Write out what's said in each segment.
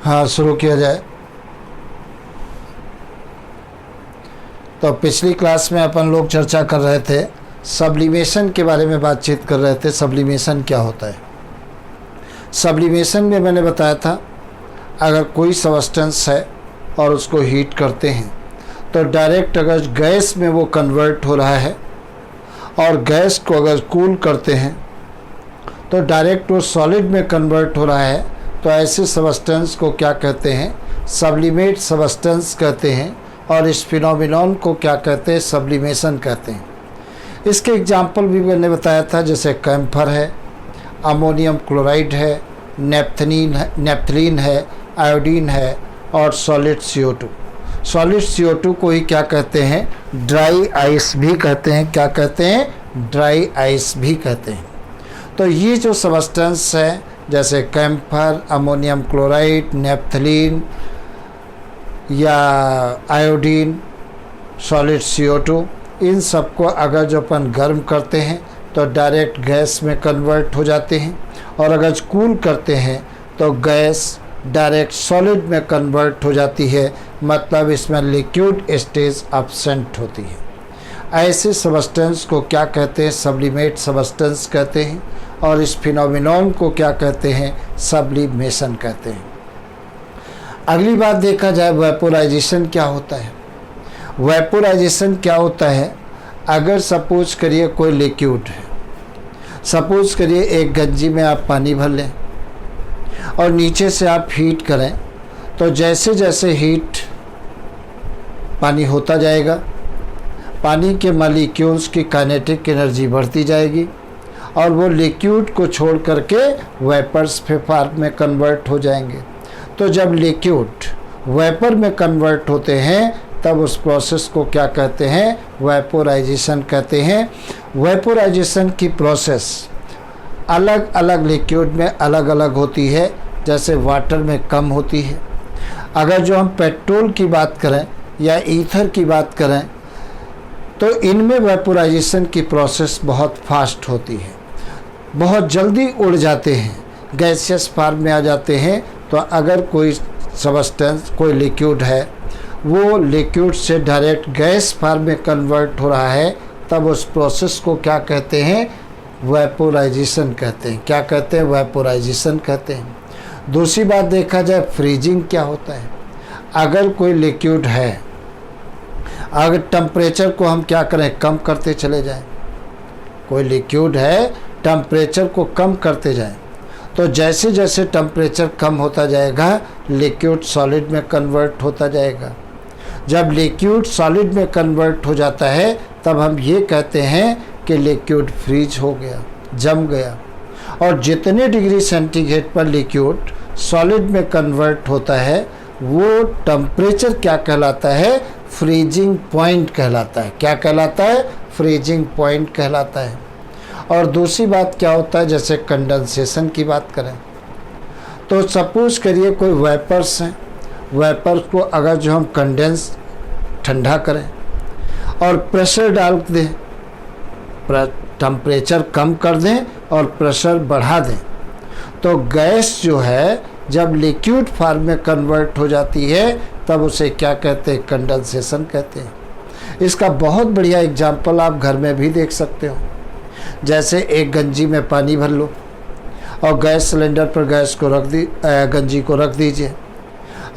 हाँ, शुरू किया जाए। तो पिछली क्लास में अपन लोग चर्चा कर रहे थे, सब्लिमेशन के बारे में बातचीत कर रहे थे। सब्लिमेशन क्या होता है? सब्लिमेशन में मैंने बताया था, अगर कोई सब्सटेंस है और उसको हीट करते हैं तो डायरेक्ट अगर गैस में वो कन्वर्ट हो रहा है, और गैस को अगर कूल करते हैं तो डायरेक्ट वो सॉलिड में कन्वर्ट हो रहा है, तो ऐसे सब्सटेंस को क्या कहते हैं? सब्लिमेट सब्सटेंस कहते हैं। और इस फिनोमिनॉन को क्या कहते हैं? सब्लिमेशन कहते हैं। इसके एग्जाम्पल भी मैंने बताया था, जैसे कैम्फर है, अमोनियम क्लोराइड है, नेप्थलीन है, आयोडीन है और सॉलिड CO2। सॉलिड CO2 को ही क्या कहते हैं? ड्राई आइस भी कहते हैं। क्या कहते हैं? ड्राई आइस भी कहते हैं। तो ये जो सब्सटेंस है, जैसे कैम्फर, अमोनियम क्लोराइड, नेप्थलीन या आयोडीन, सॉलिड CO2, इन सबको अगर जो अपन गर्म करते हैं तो डायरेक्ट गैस में कन्वर्ट हो जाते हैं, और अगर कूल करते हैं तो गैस डायरेक्ट सॉलिड में कन्वर्ट हो जाती है। मतलब इसमें लिक्विड स्टेज एब्सेंट होती है। ऐसे सब्सटेंस को क्या कहते हैं? सब्लिमेट सब्सटेंस कहते हैं। और इस फिनोमिनॉन को क्या कहते हैं? सब्लिमेशन कहते हैं। अगली बात देखा जाए, वेपोराइजेशन क्या होता है? वेपोराइजेशन क्या होता है? अगर सपोज करिए कोई लिक्विड है, सपोज करिए एक गंजी में आप पानी भर लें और नीचे से आप हीट करें, तो जैसे जैसे हीट पानी होता जाएगा, पानी के मॉलिक्यूल्स की काइनेटिक एनर्जी बढ़ती जाएगी और वो लिक्विड को छोड़ करके वेपर्स फॉर्म में कन्वर्ट हो जाएंगे। तो जब लिक्विड वेपर में कन्वर्ट होते हैं तब उस प्रोसेस को क्या कहते हैं? वेपोराइजेशन कहते हैं। वेपोराइजेशन की प्रोसेस अलग अलग लिक्विड में अलग अलग होती है। जैसे वाटर में कम होती है। अगर जो हम पेट्रोल की बात करें या ईथर की बात करें तो इनमें वेपोराइजेशन की प्रोसेस बहुत फास्ट होती है, बहुत जल्दी उड़ जाते हैं, गैसियस फॉर्म में आ जाते हैं। तो अगर कोई सब्सटेंस, कोई लिक्विड है, वो लिक्विड से डायरेक्ट गैस फॉर्म में कन्वर्ट हो रहा है, तब उस प्रोसेस को क्या कहते हैं? वेपोराइजेशन कहते हैं। क्या कहते हैं? वेपोराइजेशन कहते हैं। दूसरी बात देखा जाए, फ्रीजिंग क्या होता है? अगर कोई लिक्विड है, अगर टेम्परेचर को हम क्या करें? कम करते चले जाएं। कोई लिक्विड है, टेम्परेचर को कम करते जाएं, तो जैसे जैसे टेम्परेचर कम होता जाएगा लिक्विड सॉलिड में कन्वर्ट होता जाएगा। जब लिक्विड सॉलिड में कन्वर्ट हो जाता है तब हम ये कहते हैं कि लिक्विड फ्रीज हो गया, जम गया। और जितने डिग्री सेंटीग्रेड पर लिक्विड सॉलिड में कन्वर्ट होता है वो टेम्परेचर क्या कहलाता है? फ्रीजिंग पॉइंट कहलाता है। क्या कहलाता है? फ्रीजिंग पॉइंट कहलाता है। और दूसरी बात क्या होता है, जैसे कंडेंसेशन की बात करें तो सपोज करिए कोई वेपर्स हैं, वेपर्स को अगर जो हम कंडेंस ठंडा करें और प्रेशर डाल दें, टेम्परेचर कम कर दें और प्रेशर बढ़ा दें, तो गैस जो है जब लिक्विड फॉर्म में कन्वर्ट हो जाती है तब उसे क्या कहते हैं? कंडेंसेशन कहते हैं। इसका बहुत बढ़िया एग्जाम्पल आप घर में भी देख सकते हो। जैसे एक गंजी में पानी भर लो और गैस सिलेंडर पर गंजी को रख दीजिए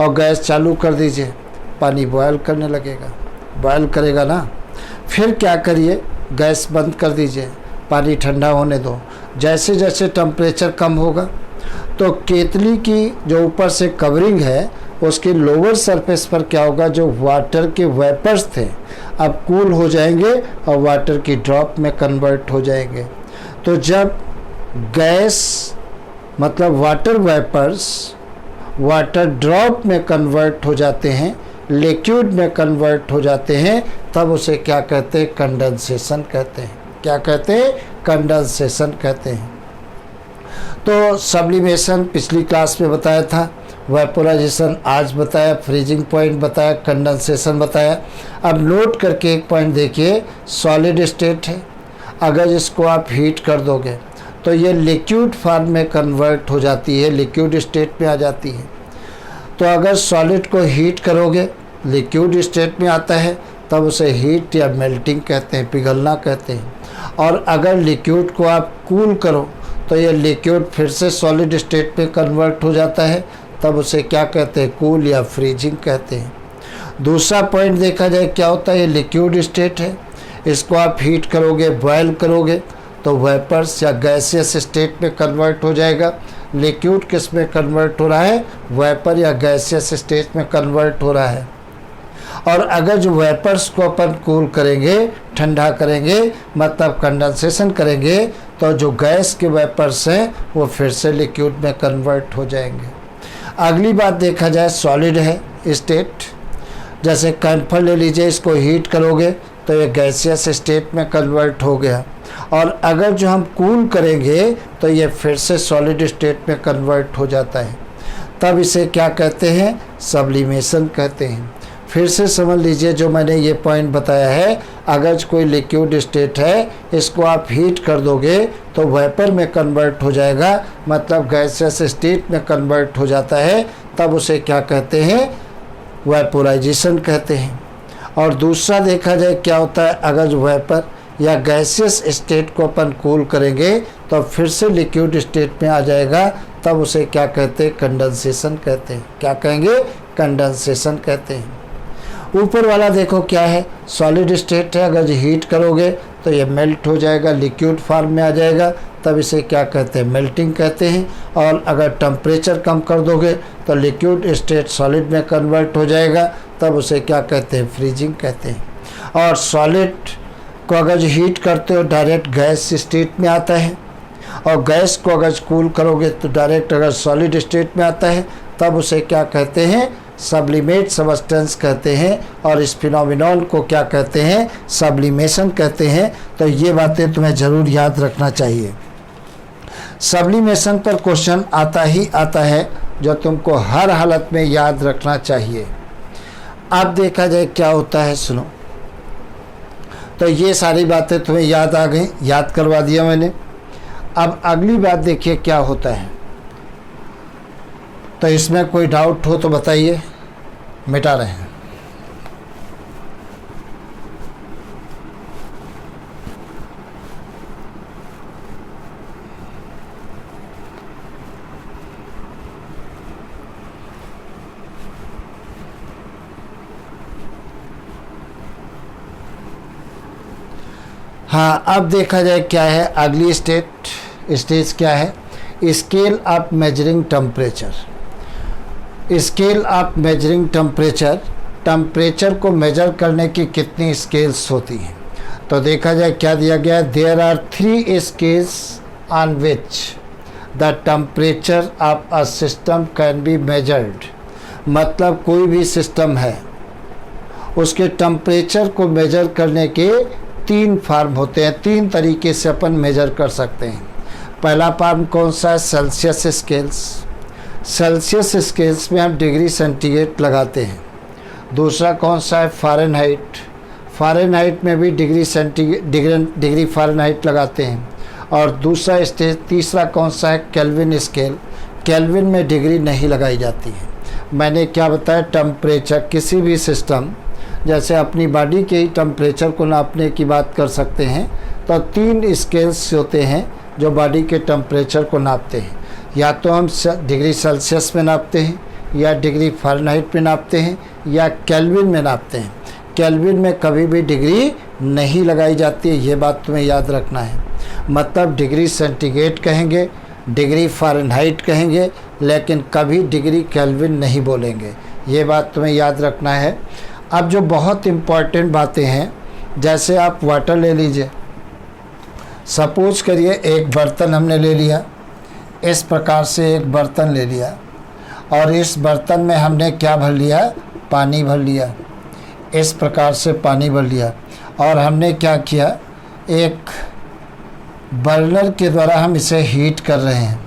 और गैस चालू कर दीजिए, पानी बॉयल करने लगेगा, बॉयल करेगा ना। फिर क्या करिए? गैस बंद कर दीजिए, पानी ठंडा होने दो। जैसे जैसे टेम्परेचर कम होगा तो केतली की जो ऊपर से कवरिंग है उसके लोअर सरफेस पर क्या होगा? जो वाटर के वेपर्स थे अब कूल हो जाएंगे और वाटर की ड्रॉप में कन्वर्ट हो जाएंगे। तो जब गैस मतलब वाटर वेपर्स वाटर ड्रॉप में कन्वर्ट हो जाते हैं, लिक्विड में कन्वर्ट हो जाते हैं, तब उसे क्या कहते हैं? कंडेंसेशन कहते हैं। क्या कहते हैं? कंडेंसेशन कहते हैं। तो सब्लिमेशन पिछली क्लास में बताया था, वेपोराइजेशन आज बताया, फ्रीजिंग पॉइंट बताया, कंडेंसेशन बताया। अब नोट करके एक पॉइंट देखिए, सॉलिड स्टेट है, अगर इसको आप हीट कर दोगे तो ये लिक्विड फॉर्म में कन्वर्ट हो जाती है, लिक्विड स्टेट में आ जाती है। तो अगर सॉलिड को हीट करोगे लिक्विड स्टेट में आता है, तब उसे हीट या मेल्टिंग कहते हैं, पिघलना कहते हैं। और अगर लिक्विड को आप कूल करो तो ये लिक्विड फिर से सॉलिड स्टेट में कन्वर्ट हो जाता है, तब उसे क्या कहते हैं, कूल या फ्रीजिंग कहते हैं। दूसरा पॉइंट देखा जाए क्या होता है, ये लिक्विड स्टेट है, इसको आप हीट करोगे, बॉयल करोगे तो वेपर्स या गैसियस स्टेट में कन्वर्ट हो जाएगा। लिक्विड किस में कन्वर्ट हो रहा है, वेपर या गैसियस स्टेट में कन्वर्ट हो रहा है। और अगर जो वेपर्स को अपन कूल करेंगे, ठंडा करेंगे, मतलब कंडेंसेशन करेंगे, तो जो गैस के वेपर्स हैं वो फिर से लिक्विड में कन्वर्ट हो जाएंगे। अगली बात देखा जाए सॉलिड है स्टेट, जैसे कैम्फर ले लीजिए, इसको हीट करोगे तो ये गैसियस स्टेट में कन्वर्ट हो गया। और अगर जो हम कूल करेंगे तो ये फिर से सॉलिड स्टेट में कन्वर्ट हो जाता है, तब इसे क्या कहते हैं, सब्लिमेशन कहते हैं। फिर से समझ लीजिए जो मैंने ये पॉइंट बताया है, अगर कोई लिक्विड स्टेट है, इसको आप हीट कर दोगे तो वेपर में कन्वर्ट हो जाएगा, मतलब गैसियस स्टेट में कन्वर्ट हो जाता है, तब उसे क्या कहते हैं, वेपोराइजेशन कहते हैं। और दूसरा देखा जाए क्या होता है, अगर जो वेपर या गैसियस स्टेट को अपन कूल करेंगे तो फिर से लिक्विड स्टेट में आ जाएगा, तब उसे क्या कहते हैं, कंडेंसेशन कहते हैं। क्या कहेंगे, कंडेंसेशन कहते हैं। ऊपर वाला देखो क्या है, सॉलिड स्टेट है, अगर हीट करोगे तो ये मेल्ट हो जाएगा, लिक्विड फॉर्म में आ जाएगा, तब इसे क्या कहते हैं, मेल्टिंग कहते हैं। और अगर टेम्परेचर कम कर दोगे तो लिक्विड स्टेट सॉलिड में कन्वर्ट हो जाएगा, तब उसे क्या कहते हैं, फ्रीजिंग कहते हैं। और सॉलिड को अगर हीट करते हो डायरेक्ट गैस स्टेट में आता है, और गैस को अगर कूल करोगे तो डायरेक्ट अगर सॉलिड स्टेट में आता है, तब उसे क्या कहते हैं, सब्लिमेट सब्सटेंस कहते हैं। और इस फिनोमिनन को क्या कहते हैं, सब्लिमेशन कहते हैं। तो ये बातें तुम्हें ज़रूर याद रखना चाहिए। सब्लिमेशन पर क्वेश्चन आता ही आता है, जो तुमको हर हालत में याद रखना चाहिए। अब देखा जाए क्या होता है, सुनो। तो ये सारी बातें तुम्हें याद आ गई, याद करवा दिया मैंने। अब अगली बात देखिए क्या होता है। तो इसमें कोई डाउट हो तो बताइए, मिटा रहे हैं। हाँ, अब देखा जाए क्या है अगली स्टेज क्या है, scale of measuring temperature. Scale of measuring temperature, temperature को मेजर करने की कितनी स्केल्स होती हैं। तो देखा जाए क्या दिया गया है, there are 3 scales on which the temperature of a system can be measured. मतलब कोई भी सिस्टम है, उसके टेम्परेचर को मेजर करने के 3 फॉर्म होते हैं, 3 तरीके से अपन मेजर कर सकते हैं। पहला फॉर्म कौन सा है, सेल्सियस स्केल्स। सेल्सियस स्केल्स में हम डिग्री सेंटीग्रेड लगाते हैं। दूसरा कौन सा है, फ़ारेनहाइट। फ़ारेनहाइट में भी डिग्री फ़ारेनहाइट लगाते हैं। और दूसरा स्टेज तीसरा कौन सा है, केल्विन स्केल। केल्विन में डिग्री नहीं लगाई जाती है। मैंने क्या बताया, टेम्परेचर किसी भी सिस्टम, जैसे अपनी बॉडी के ही टेम्परेचर को नापने की बात कर सकते हैं, तो 3 स्केल्स होते हैं जो बॉडी के टेम्परेचर को नापते हैं। या तो हम डिग्री सेल्सियस में नापते हैं, या डिग्री फ़ारेनहाइट में नापते हैं, या केल्विन में नापते हैं। केल्विन में कभी भी डिग्री नहीं लगाई जाती है, ये बात तुम्हें याद रखना है। मतलब डिग्री सेंटीग्रेड कहेंगे, डिग्री फ़ारेनहाइट कहेंगे, लेकिन कभी डिग्री केल्विन नहीं बोलेंगे, ये बात तुम्हें याद रखना है। अब जो बहुत इम्पॉर्टेंट बातें हैं, जैसे आप वाटर ले लीजिए। सपोज करिए एक बर्तन हमने ले लिया, इस प्रकार से एक बर्तन ले लिया, और इस बर्तन में हमने क्या भर लिया, पानी भर लिया। इस प्रकार से पानी भर लिया, और हमने क्या किया, एक बर्नर के द्वारा हम इसे हीट कर रहे हैं।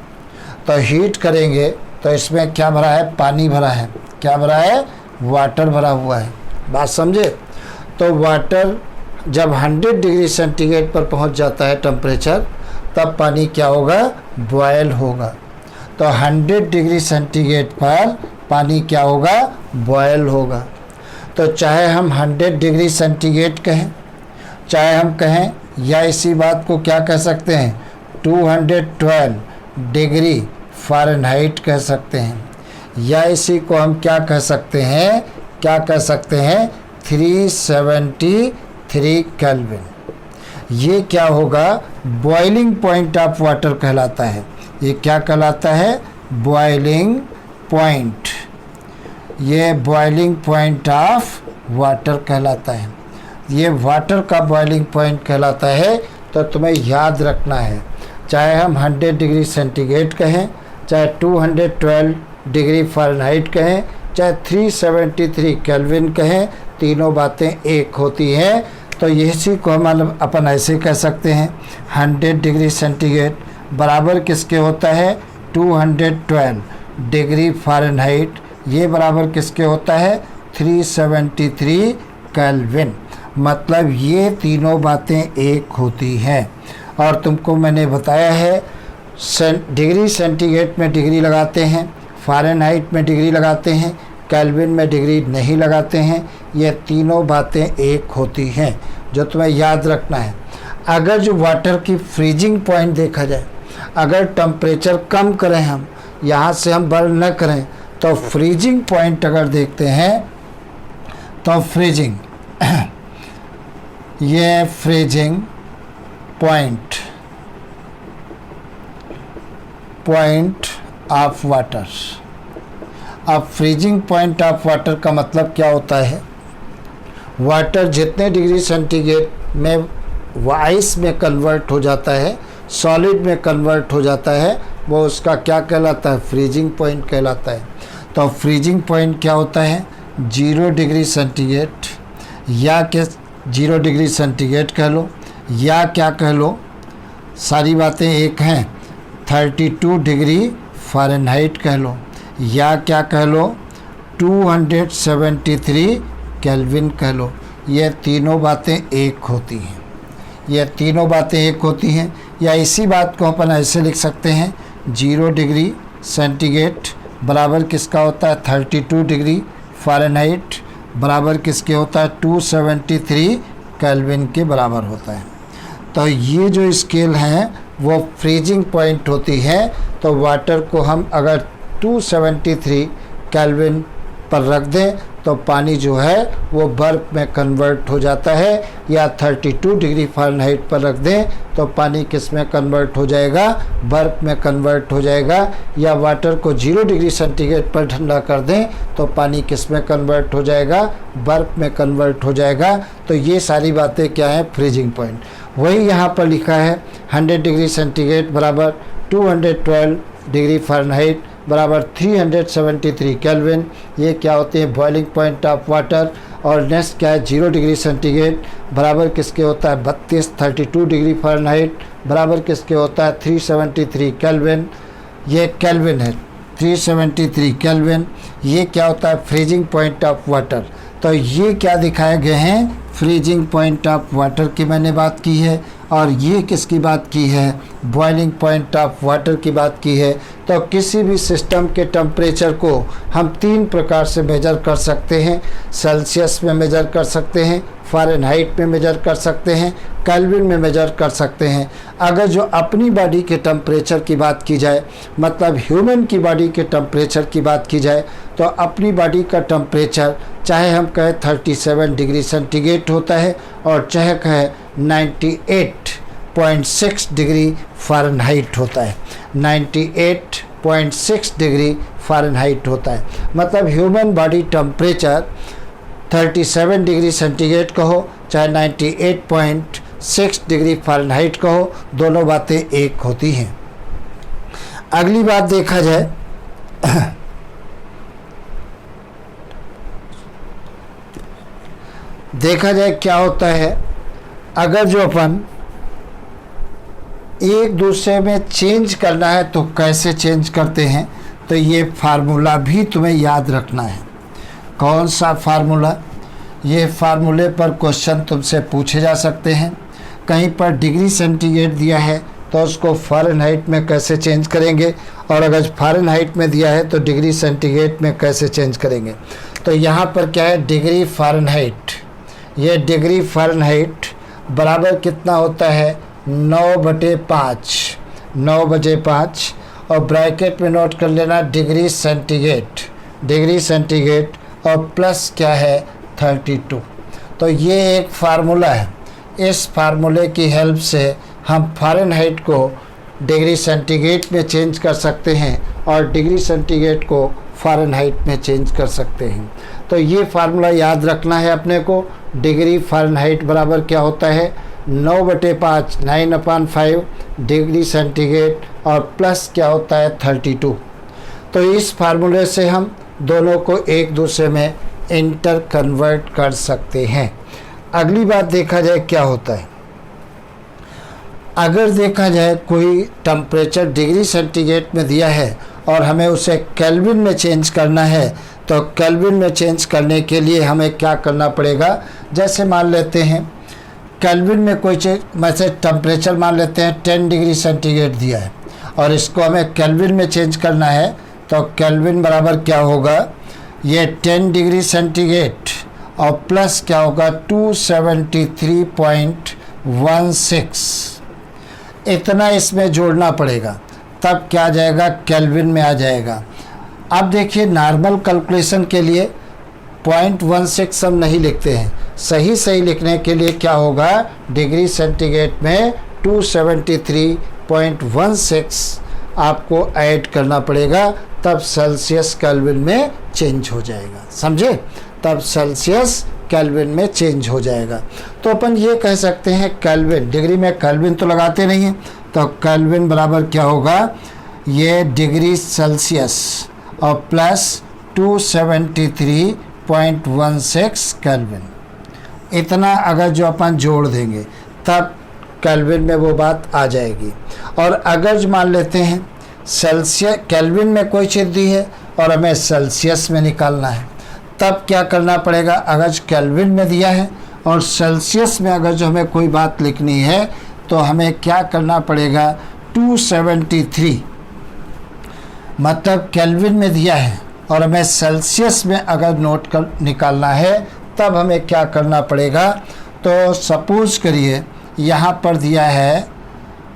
तो हीट करेंगे तो इसमें क्या भरा है, पानी भरा है। क्या भरा है, वाटर भरा हुआ है। बात समझे। तो वाटर जब 100 डिग्री सेंटीग्रेड पर पहुंच जाता है टेम्परेचर, तब पानी क्या होगा, बॉयल होगा। तो 100 डिग्री सेंटीग्रेड पर पानी क्या होगा, बॉयल होगा। तो चाहे हम 100 डिग्री सेंटीग्रेड कहें, चाहे हम कहें या इसी बात को क्या कह सकते हैं 212 डिग्री फ़ारेनहाइट कह सकते हैं, या इसी को हम क्या कह सकते हैं, क्या कह सकते हैं 373 केल्विन। ये क्या होगा, बॉइलिंग पॉइंट ऑफ वाटर कहलाता है। ये क्या कहलाता है, बॉइलिंग पॉइंट। ये बॉइलिंग पॉइंट ऑफ वाटर कहलाता है। ये वाटर का बॉइलिंग पॉइंट कहलाता है। तो तुम्हें याद रखना है, चाहे हम 100 डिग्री सेंटीग्रेड कहें, चाहे 212 डिग्री फ़ारेनहाइट कहें, चाहे 373 केल्विन कहें, तीनों बातें एक होती हैं। तो इसी को हम अपन ऐसे कह सकते हैं 100 डिग्री सेंटीग्रेड बराबर किसके होता है 212 डिग्री फ़ारेनहाइट, ये बराबर किसके होता है 373 केल्विन। मतलब ये तीनों बातें एक होती हैं। और तुमको मैंने बताया है डिग्री सेंटीग्रेड में डिग्री लगाते हैं, फ़ारेनहाइट में डिग्री लगाते हैं, केल्विन में डिग्री नहीं लगाते हैं। ये तीनों बातें एक होती हैं, जो तुम्हें याद रखना है। अगर जो वाटर की फ्रीजिंग पॉइंट देखा जाए, अगर टेम्परेचर कम करें, हम यहाँ से हम बर्न न करें, तो फ्रीजिंग पॉइंट अगर देखते हैं तो फ्रीजिंग ये फ्रीजिंग पॉइंट ऑफ वाटर। अब फ्रीजिंग पॉइंट ऑफ वाटर का मतलब क्या होता है, वाटर जितने डिग्री सेंटीग्रेड में आइस में कन्वर्ट हो जाता है, सॉलिड में कन्वर्ट हो जाता है, वो उसका क्या कहलाता है, फ्रीजिंग पॉइंट कहलाता है। तो फ्रीजिंग पॉइंट क्या होता है 0 डिग्री सेंटीग्रेड, या क्या 0 डिग्री सेंटीग्रेड कह लो, या क्या कह लो, सारी बातें एक हैं 32 डिग्री फ़ारेनहाइट कह लो, या क्या कह लो 273 केल्विन कह लो। ये तीनों बातें एक होती हैं, ये तीनों बातें एक होती हैं। या इसी बात को अपन ऐसे लिख सकते हैं 0 डिग्री सेंटीग्रेड बराबर किसका होता है 32 डिग्री फ़ारेनहाइट बराबर किसके होता है 273 केल्विन के बराबर होता है। तो ये जो स्केल हैं वो फ्रीजिंग पॉइंट होती है। तो वाटर को हम अगर 273 केल्विन पर रख दें तो पानी जो है वो बर्फ़ में कन्वर्ट हो जाता है, या 32 डिग्री फ़ारेनहाइट पर रख दें तो पानी किस में कन्वर्ट हो जाएगा, बर्फ़ में कन्वर्ट हो जाएगा। या वाटर को 0 डिग्री सेंटीग्रेड पर ठंडा कर दें तो पानी किस में कन्वर्ट हो जाएगा, बर्फ़ में कन्वर्ट हो जाएगा। तो ये सारी बातें क्या हैं, फ्रीजिंग पॉइंट। वही यहाँ पर लिखा है 100 डिग्री सेंटीग्रेड बराबर 212 डिग्री फ़ारेनहाइट बराबर 373 केल्विन। ये क्या होते हैं, बॉइलिंग पॉइंट ऑफ वाटर। और नेक्स्ट क्या है 0 डिग्री सेंटीग्रेड बराबर किसके होता है 32 डिग्री फ़ारेनहाइट बराबर किसके होता है 373 केल्विन। ये केल्विन है 373 केल्विन। ये क्या होता है फ्रीजिंग पॉइंट ऑफ वाटर। तो ये क्या दिखाए गए हैं, फ्रीजिंग पॉइंट ऑफ वाटर की मैंने बात की है, और ये किसकी बात की है, बॉइलिंग पॉइंट ऑफ वाटर की बात की है। तो किसी भी सिस्टम के टेम्परेचर को हम 3 प्रकार से मेजर कर सकते हैं। सेल्सियस में मेजर कर सकते हैं, फ़ारेनहाइट में मेजर कर सकते हैं, केल्विन में मेजर कर सकते हैं। अगर जो अपनी बॉडी के टेम्परेचर की बात की जाए, मतलब ह्यूमन की बॉडी के टेम्परेचर की बात की जाए, तो अपनी बॉडी का टेम्परेचर चाहे हम कहें 37 डिग्री सेंटीग्रेड होता है, और चाहे कहें 98.6 डिग्री फ़ारेनहाइट होता है, 98.6 डिग्री फ़ारेनहाइट होता है। मतलब human body temperature 37 degree centigrade कहो, चाहे 98.6 डिग्री फ़ारेनहाइट कहो, दोनों बातें एक होती हैं। अगली बात देखा जाए क्या होता है, अगर जो अपन एक दूसरे में चेंज करना है तो कैसे चेंज करते हैं। तो ये फार्मूला भी तुम्हें याद रखना है। कौन सा फार्मूला, ये फार्मूले पर क्वेश्चन तुमसे पूछे जा सकते हैं। कहीं पर डिग्री सेंटीग्रेड दिया है तो उसको फ़ारेनहाइट में कैसे चेंज करेंगे, और अगर फ़ारेनहाइट में दिया है तो डिग्री सेंटीग्रेड में कैसे चेंज करेंगे। तो यहाँ पर क्या है, डिग्री फ़ारेनहाइट, ये डिग्री फ़ारेनहाइट बराबर कितना होता है 9/5, 9/5, और ब्रैकेट में नोट कर लेना डिग्री सेंटीग्रेड, डिग्री सेंटीग्रेड, और प्लस क्या है 32। तो ये एक फार्मूला है, इस फार्मूले की हेल्प से हम फ़ारेनहाइट को डिग्री सेंटीग्रेड में चेंज कर सकते हैं और डिग्री सेंटीग्रेड को फ़ारेनहाइट में चेंज कर सकते हैं। तो ये फार्मूला याद रखना है अपने को। डिग्री फ़ारेनहाइट बराबर क्या होता है 9/5, 9/5 डिग्री सेंटीग्रेड, और प्लस क्या होता है 32। तो इस फार्मूले से हम दोनों को एक दूसरे में इंटर कन्वर्ट कर सकते हैं। अगली बात देखा जाए क्या होता है, अगर देखा जाए कोई टेम्परेचर डिग्री सेंटीग्रेड में दिया है और हमें उसे केल्विन में चेंज करना है, तो केल्विन में चेंज करने के लिए हमें क्या करना पड़ेगा। जैसे मान लेते हैं केल्विन में कोई चीज़, वैसे टेम्परेचर मान लेते हैं 10 डिग्री सेंटीग्रेड दिया है और इसको हमें केल्विन में चेंज करना है, तो केल्विन बराबर क्या होगा, ये 10 डिग्री सेंटीग्रेड और प्लस क्या होगा 273.16, इतना इसमें जोड़ना पड़ेगा, तब क्या आ जाएगा केल्विन में आ जाएगा। अब देखिए नॉर्मल कैलकुलेशन के लिए 0.16 हम नहीं लिखते हैं, सही लिखने के लिए क्या होगा डिग्री सेंटीग्रेड में 273.16 आपको ऐड करना पड़ेगा, तब सेल्सियस केल्विन में चेंज हो जाएगा, समझे, तब सेल्सियस केल्विन में चेंज हो जाएगा। तो अपन ये कह सकते हैं केल्विन, डिग्री में केल्विन तो लगाते नहीं हैं, तो केल्विन बराबर क्या होगा, ये डिग्री सेल्सियस और प्लस 273.16 केल्विन, इतना अगर जो अपन जोड़ देंगे तब केल्विन में वो बात आ जाएगी। और अगर जो मान लेते हैं सेल्सियस केल्विन में कोई चीज़ दी है और हमें सेल्सियस में निकालना है, तब क्या करना पड़ेगा, अगर केल्विन में दिया है और सेल्सियस में अगर जो हमें कोई बात लिखनी है तो हमें क्या करना पड़ेगा 273, मतलब केल्विन में दिया है और हमें सेल्सियस में अगर नोट कर निकालना है तब हमें क्या करना पड़ेगा। तो सपोज करिए यहाँ पर दिया है,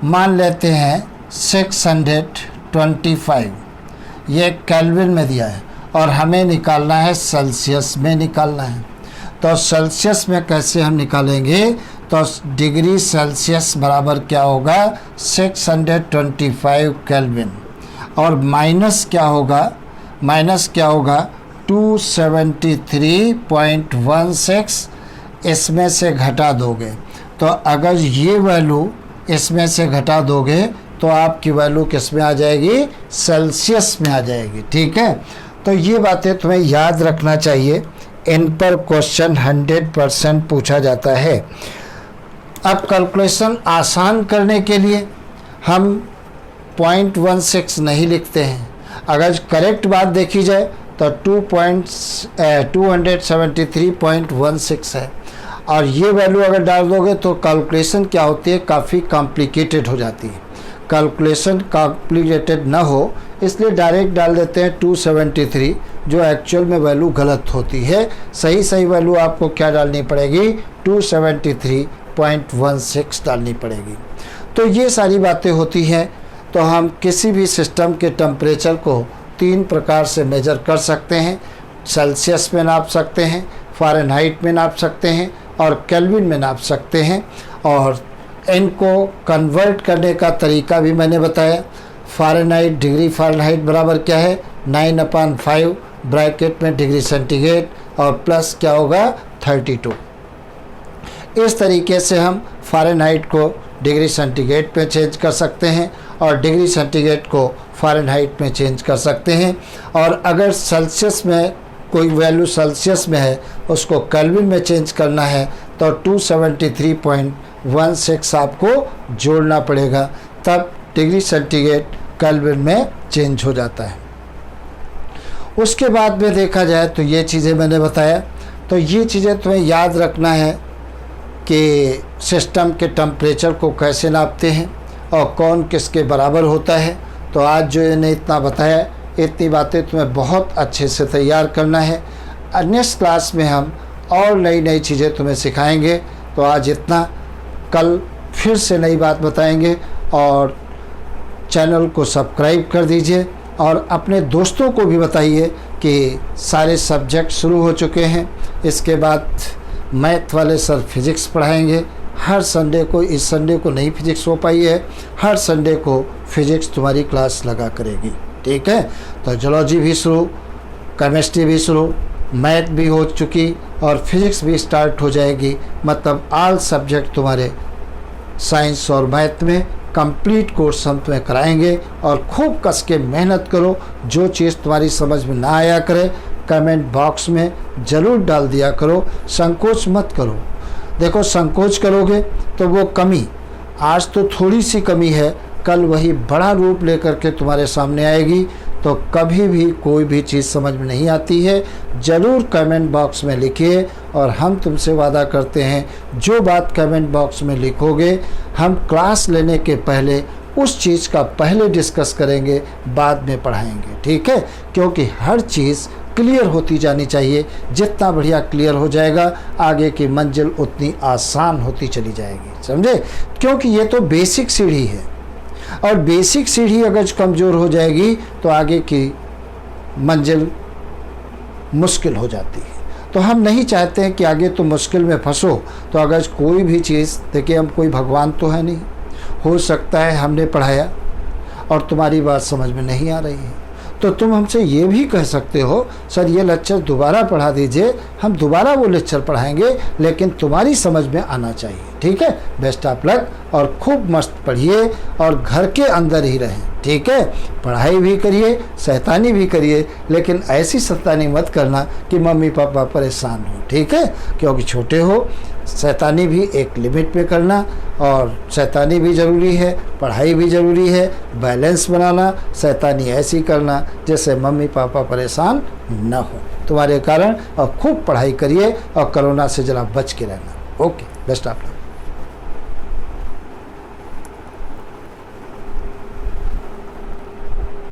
मान लेते हैं 625, ये केल्विन में दिया है और हमें निकालना है सेल्सियस में निकालना है। तो सेल्सियस में कैसे हम निकालेंगे, तो डिग्री सेल्सियस बराबर क्या होगा 625 केल्विन, और माइनस क्या होगा 273.16, इसमें से घटा दोगे, तो अगर ये वैल्यू इसमें से घटा दोगे तो आपकी वैल्यू किस में आ जाएगी, सेल्सियस में आ जाएगी, ठीक है। तो ये बातें तुम्हें याद रखना चाहिए, इन पर क्वेश्चन 100% पूछा जाता है। अब कैलकुलेशन आसान करने के लिए हम 0.16 नहीं लिखते हैं, अगर करेक्ट बात देखी जाए तो 273.16 है, और ये वैल्यू अगर डाल दोगे तो कैलकुलेशन क्या होती है, काफ़ी कॉम्प्लिकेटेड हो जाती है। कैलकुलेशन कॉम्प्लिकेटेड ना हो इसलिए डायरेक्ट डाल देते हैं 273, जो एक्चुअल में वैल्यू गलत होती है। सही वैल्यू आपको क्या डालनी पड़ेगी 273.16 डालनी पड़ेगी। तो ये सारी बातें होती हैं। तो हम किसी भी सिस्टम के टेम्परेचर को 3 प्रकार से मेजर कर सकते हैं, सेल्सियस में नाप सकते हैं, फ़ारेनहाइट में नाप सकते हैं और केल्विन में नाप सकते हैं। और इनको कन्वर्ट करने का तरीका भी मैंने बताया। फ़ारेनहाइट, डिग्री फ़ारेनहाइट बराबर क्या है 9/5 ब्रैकेट में डिग्री सेंटीग्रेड और प्लस क्या होगा 32। इस तरीके से हम फ़ारेनहाइट को डिग्री सेंटीग्रेड में चेंज कर सकते हैं और डिग्री सेंटीग्रेड को फ़ारेनहाइट में चेंज कर सकते हैं। और अगर सेल्सियस में कोई वैल्यू सेल्सियस में है उसको केल्विन में चेंज करना है तो 273.16 आपको जोड़ना पड़ेगा, तब डिग्री सेंटीग्रेड केल्विन में चेंज हो जाता है। उसके बाद में देखा जाए तो ये चीज़ें मैंने बताया। तो ये चीज़ें तुम्हें याद रखना है कि सिस्टम के टेम्परेचर को कैसे नापते हैं और कौन किसके बराबर होता है। तो आज जो इन्हें इतना बताया, इतनी बातें तुम्हें बहुत अच्छे से तैयार करना है। नेक्स्ट क्लास में हम और नई नई चीज़ें तुम्हें सिखाएंगे। तो आज इतना, कल फिर से नई बात बताएंगे। और चैनल को सब्सक्राइब कर दीजिए और अपने दोस्तों को भी बताइए कि सारे सब्जेक्ट शुरू हो चुके हैं। इसके बाद मैथ वाले सर फिज़िक्स पढ़ाएंगे हर संडे को। इस संडे को नहीं फिज़िक्स हो पाई है, हर संडे को फिज़िक्स तुम्हारी क्लास लगा करेगी, ठीक है। तो जूलॉजी भी शुरू, केमिस्ट्री भी शुरू, मैथ भी हो चुकी और फिज़िक्स भी स्टार्ट हो जाएगी। मतलब ऑल सब्जेक्ट तुम्हारे साइंस और मैथ में कंप्लीट कोर्स हम तुम्हें कराएंगे। और खूब कस के मेहनत करो। जो चीज़ तुम्हारी समझ में ना आया करे कमेंट बॉक्स में ज़रूर डाल दिया करो, संकोच मत करो। देखो, संकोच करोगे तो वो कमी, आज तो थोड़ी सी कमी है, कल वही बड़ा रूप लेकर के तुम्हारे सामने आएगी। तो कभी भी कोई भी चीज़ समझ में नहीं आती है, ज़रूर कमेंट बॉक्स में लिखिए। और हम तुमसे वादा करते हैं, जो बात कमेंट बॉक्स में लिखोगे हम क्लास लेने के पहले उस चीज़ का पहले डिस्कस करेंगे, बाद में पढ़ाएंगे, ठीक है। क्योंकि हर चीज़ क्लियर होती जानी चाहिए। जितना बढ़िया क्लियर हो जाएगा, आगे की मंजिल उतनी आसान होती चली जाएगी, समझे। क्योंकि ये तो बेसिक सीढ़ी है और बेसिक सीढ़ी अगर कमज़ोर हो जाएगी तो आगे की मंजिल मुश्किल हो जाती है। तो हम नहीं चाहते हैं कि आगे तो मुश्किल में फंसो। तो अगर कोई भी चीज़, देखिए हम कोई भगवान तो है नहीं, हो सकता है हमने पढ़ाया और तुम्हारी बात समझ में नहीं आ रही है, तो तुम हमसे ये भी कह सकते हो सर ये लेक्चर दोबारा पढ़ा दीजिए, हम दोबारा वो लेक्चर पढ़ाएंगे, लेकिन तुम्हारी समझ में आना चाहिए, ठीक है। बेस्ट ऑफ लक और खूब मस्त पढ़िए और घर के अंदर ही रहें, ठीक है। पढ़ाई भी करिए, शैतानी भी करिए, लेकिन ऐसी शैतानी मत करना कि मम्मी पापा परेशान हो, ठीक है। क्योंकि छोटे हो, शैतानी भी एक लिमिट पे करना, और शैतानी भी ज़रूरी है, पढ़ाई भी ज़रूरी है। बैलेंस बनाना, शैतानी ऐसी करना जैसे मम्मी पापा परेशान न हो तुम्हारे कारण। और खूब पढ़ाई करिए और कोरोना से जरा बच के रहना। Okay, best of luck.